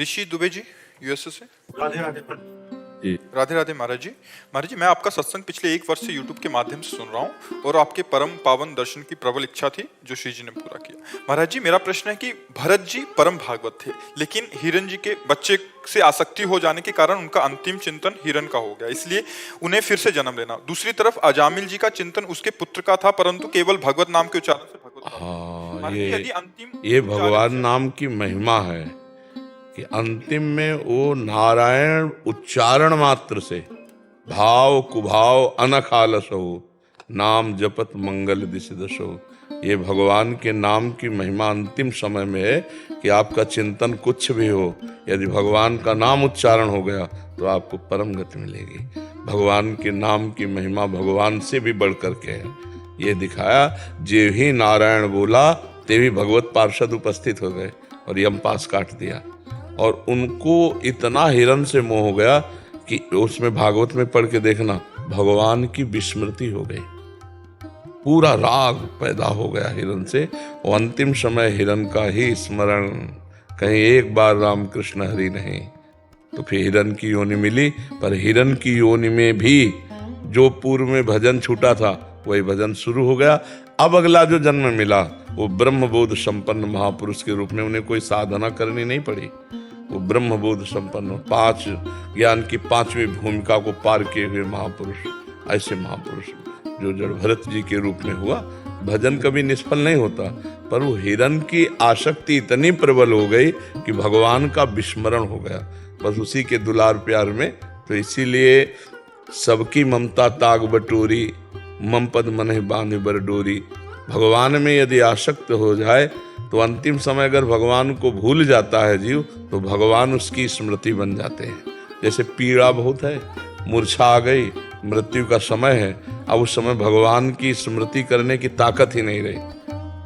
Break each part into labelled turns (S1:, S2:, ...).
S1: ऋषि Dubey ji, USA से।
S2: राधे राधे।
S3: जी।
S1: राधे राधे महाराज जी। महाराज जी, मैं आपका सत्संग पिछले 1 वर्ष से यूट्यूब के माध्यम से सुन रहा हूँ और आपके परम पावन दर्शन की प्रबल इच्छा थी जो श्री जी ने पूरा किया। महाराज जी, मेरा प्रश्न है कि भरत जी परम भागवत थे, लेकिन हिरण जी के बच्चे से आसक्ति हो जाने के कारण उनका अंतिम चिंतन हिरण का हो गया, इसलिए उन्हें फिर से जन्म लेना। दूसरी तरफ अजामिल जी का चिंतन उसके पुत्र का था, परंतु केवल भगवत नाम के उच्चारण से भगवत प्राप्त हुआ।
S3: हाँ,
S1: महाराज जी, यदि अंतिम
S3: ये
S1: उच्चारण
S3: भगवान
S1: से-
S3: नाम की महिमा है कि अंतिम में वो नारायण उच्चारण मात्र से भाव कुभाव अनख आलस हो, नाम जपत मंगल दिश दशो। ये भगवान के नाम की महिमा अंतिम समय में है कि आपका चिंतन कुछ भी हो, यदि भगवान का नाम उच्चारण हो गया तो आपको परम गति मिलेगी। भगवान के नाम की महिमा भगवान से भी बढ़ करके है। ये दिखाया, जे ही नारायण बोला ते भी भगवत पार्षद उपस्थित हो गए और यम पास काट दिया, और उनको इतना हिरण से मोह हो गया कि उसमें भागवत में पढ़ के देखना, भगवान की विस्मृति हो गई, पूरा राग पैदा हो गया हिरण से। और अंतिम समय हिरण का ही स्मरण, कहीं एक बार राम कृष्ण हरि नहीं, तो फिर हिरण की योनि मिली। पर हिरण की योनि में भी जो पूर्व में भजन छूटा था वही भजन शुरू हो गया। अब अगला जो जन्म मिला वो ब्रह्मबोध संपन्न महापुरुष के रूप में, उन्हें कोई साधना करनी नहीं पड़ी। वो ब्रह्मबोध संपन्न 5 ज्ञान की 5वीं भूमिका को पार किए हुए महापुरुष, ऐसे महापुरुष जो जड़ भरत जी के रूप में हुआ। भजन कभी निष्फल नहीं होता, पर वो हिरण की आसक्ति इतनी प्रबल हो गई कि भगवान का विस्मरण हो गया बस उसी के दुलार प्यार में। तो इसीलिए सबकी ममता ताग बटोरी, मम पद मनहि बांधे बर डोरी। भगवान में यदि आसक्त हो जाए तो अंतिम समय अगर भगवान को भूल जाता है जीव, तो भगवान उसकी स्मृति बन जाते हैं। जैसे पीड़ा बहुत है, मूर्छा आ गई, मृत्यु का समय है, अब उस समय भगवान की स्मृति करने की ताकत ही नहीं रही,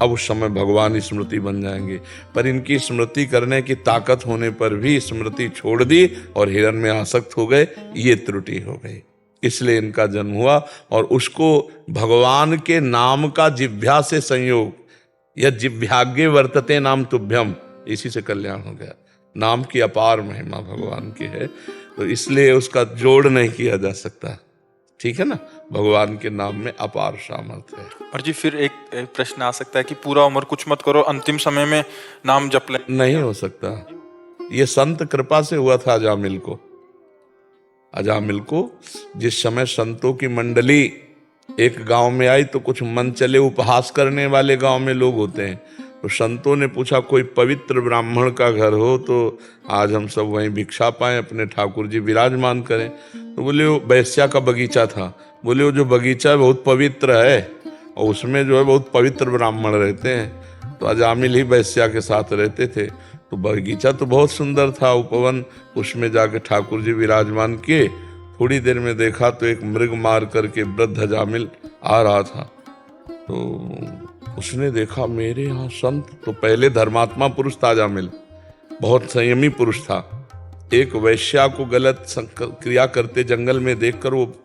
S3: अब उस समय भगवान स्मृति बन जाएंगे। पर इनकी स्मृति करने की ताकत होने पर भी स्मृति छोड़ दी और हिरण में आसक्त हो गए, ये त्रुटि हो गई, इसलिए इनका जन्म हुआ। और उसको भगवान के नाम का जिह्वा से संयोग, यह जिह्वाग्ये वर्तते नाम तुभ्यम, इसी से कल्याण हो गया। नाम की अपार महिमा भगवान की है, तो इसलिए उसका जोड़ नहीं किया जा सकता। ठीक है ना, भगवान के नाम में अपार सामर्थ्य है।
S1: और जी, फिर एक प्रश्न आ सकता है कि पूरा उम्र कुछ मत करो, अंतिम समय में नाम जप लें।
S3: नहीं हो सकता। ये संत कृपा से हुआ था अजामिल को। अजामिल को जिस समय संतों की मंडली एक गांव में आई, तो कुछ मन चले उपहास करने वाले गांव में लोग होते हैं, तो संतों ने पूछा कोई पवित्र ब्राह्मण का घर हो तो आज हम सब वहीं भिक्षा पाएं, अपने ठाकुर जी विराजमान करें। तो बोले वो वैश्या का बगीचा था, बोले वो जो बगीचा है बहुत पवित्र है और उसमें जो है बहुत पवित्र ब्राह्मण रहते हैं। तो अजामिल ही वैश्या के साथ रहते थे, तो बगीचा तो बहुत सुंदर था, उपवन, उसमें जाके ठाकुर जी विराजमान किए। थोड़ी देर में देखा तो एक मृग मार करके वृद्ध अजामिल आ रहा था, तो उसने देखा मेरे यहाँ संत, तो पहले धर्मात्मा पुरुष था अजामिल, बहुत संयमी पुरुष था। एक वैश्या को गलत क्रिया करते जंगल में देखकर वो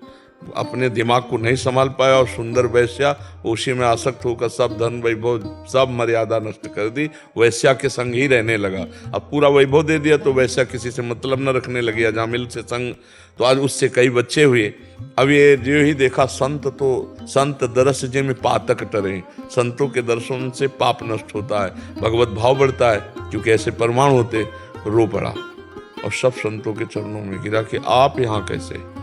S3: अपने दिमाग को नहीं संभाल पाया और सुंदर वैश्या, उसी में आसक्त होकर सब धन वैभव सब मर्यादा नष्ट कर दी, वैश्या के संग ही रहने लगा। अब पूरा वैभव दे दिया तो वैश्या किसी से मतलब न रखने लगी, अजामिल से संग, तो आज उससे कई बच्चे हुए। अब ये जो ही देखा संत, तो संत दरस जे में पातक टरे, संतों के दर्शन से पाप नष्ट होता है, भगवत भाव बढ़ता है, क्योंकि ऐसे परमाणु होते। रो पड़ा और सब संतों के चरणों में गिरा कि आप यहाँ कैसे,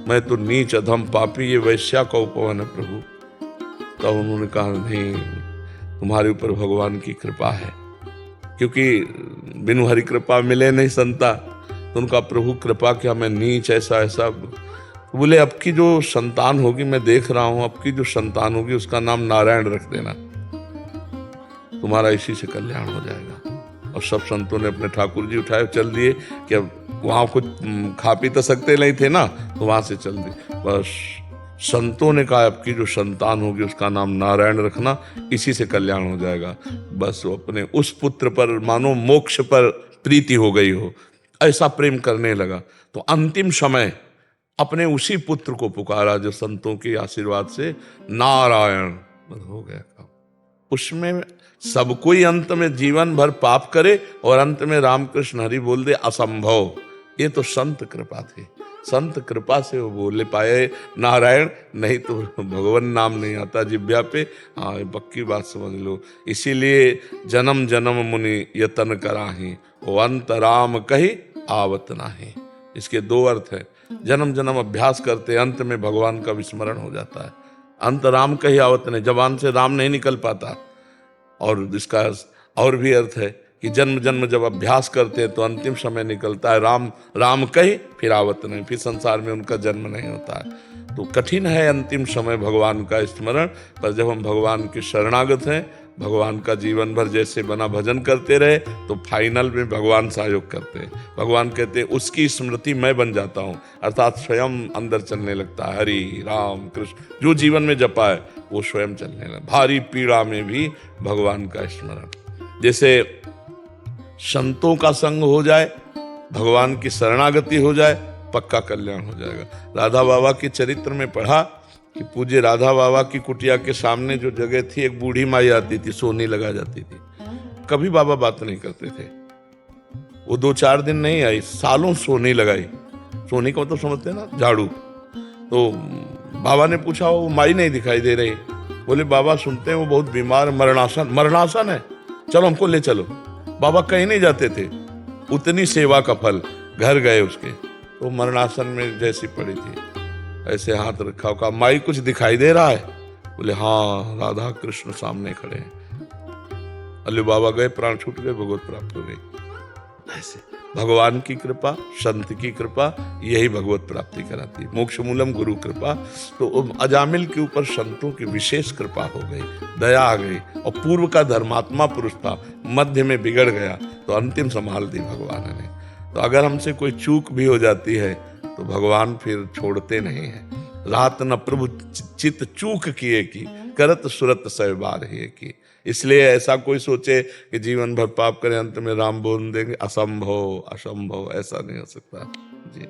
S3: मैं तो नीच अधम पापी, ये वैश्या का उपवन है प्रभु। तब उन्होंने कहा नहीं, तुम्हारे ऊपर भगवान की कृपा है, क्योंकि बिनु हरि कृपा मिले नहीं संता। तो उनका प्रभु कृपा किया, मैं नीच ऐसा ऐसा। तो बोले अब की जो संतान होगी, मैं देख रहा हूं, अब की जो संतान होगी उसका नाम नारायण रख देना, तुम्हारा इसी से कल्याण हो जाएगा। और सब संतों ने अपने ठाकुर जी उठाए चल दिए कि अब वहाँ कुछ खा पी तो सकते नहीं थे ना, तो वहाँ से चल दिए। बस संतों ने कहा अब की जो संतान होगी उसका नाम नारायण रखना, इसी से कल्याण हो जाएगा। बस वो अपने उस पुत्र पर मानो मोक्ष पर प्रीति हो गई हो, ऐसा प्रेम करने लगा। तो अंतिम समय अपने उसी पुत्र को पुकारा जो संतों के आशीर्वाद से नारायण हो गया। उसमें सब कोई अंत में जीवन भर पाप करे और अंत में रामकृष्ण हरि बोल दे, असंभव। ये तो संत कृपा थी, संत कृपा से वो बोले पाए नारायण, नहीं तो भगवान नाम नहीं आता जिब्या पे। हाँ, ये पक्की बात समझ लो। इसीलिए जन्म जन्म मुनि यतन कराही, वो अंत राम कही आवत नाही। इसके दो अर्थ है। जन्म जन्म अभ्यास करते, अंत में भगवान का विस्मरण हो जाता है। अंत राम कही आवत नहीं, जबान से राम नहीं निकल पाता। और इसका और भी अर्थ है कि जन्म जन्म जब अभ्यास करते हैं तो अंतिम समय निकलता है राम राम कही फिर आवत नहीं, फिर संसार में उनका जन्म नहीं होता है। तो कठिन है अंतिम समय भगवान का स्मरण, पर जब हम भगवान के शरणागत हैं, भगवान का जीवन भर जैसे बना भजन करते रहे, तो फाइनल में भगवान सहयोग करते हैं। भगवान कहते हैं उसकी स्मृति मैं बन जाता हूँ, अर्थात स्वयं अंदर चलने लगता है। हरि राम कृष्ण जो जीवन में जपा है वो स्वयं चलने लगा। भारी पीड़ा में भी भगवान का स्मरण। जैसे संतों का संग हो जाए, भगवान की शरणागति हो जाए, पक्का कल्याण हो जाएगा। राधा बाबा के चरित्र में पढ़ा कि पूज्य राधा बाबा की कुटिया के सामने जो जगह थी, एक बूढ़ी माई आती थी, सोनी लगा जाती थी। कभी बाबा बात नहीं करते थे। वो 2-4 दिन नहीं आई, सालों सोनी लगाई। सोनी का मतलब समझते हैं ना, झाड़ू। तो बाबा ने पूछा, वो माई नहीं दिखाई दे रही। बोले बाबा सुनते हैं वो बहुत बीमार, मरणासन है, चलो हमको ले चलो। बाबा कहीं नहीं जाते थे, उतनी सेवा का फल। घर गए उसके, तो मरणासन में जैसी पड़ी थी, ऐसे हाथ रखा, कहा माई कुछ दिखाई दे रहा है? बोले हाँ, राधा कृष्ण सामने खड़े हैं। अल्ले बाबा गए, प्राण छूट गए, भगवत प्राप्त हो गई। ऐसे भगवान की कृपा, संत की कृपा, यही भगवत प्राप्ति कराती है। मोक्ष मूलम गुरु कृपा। तो अजामिल के ऊपर संतों की विशेष कृपा हो गई, दया आ गई। और पूर्व का धर्मात्मा पुरुष था, मध्य में बिगड़ गया, तो अंतिम संभाल दी भगवान ने। तो अगर हमसे कोई चूक भी हो जाती है तो भगवान फिर छोड़ते नहीं है। रात न प्रभु चित चूक किए की, करत सुरत सहबार है की। इसलिए ऐसा कोई सोचे कि जीवन भर पाप करें, अंत में राम बोल देंगे, असंभव असंभव, ऐसा नहीं हो सकता जी।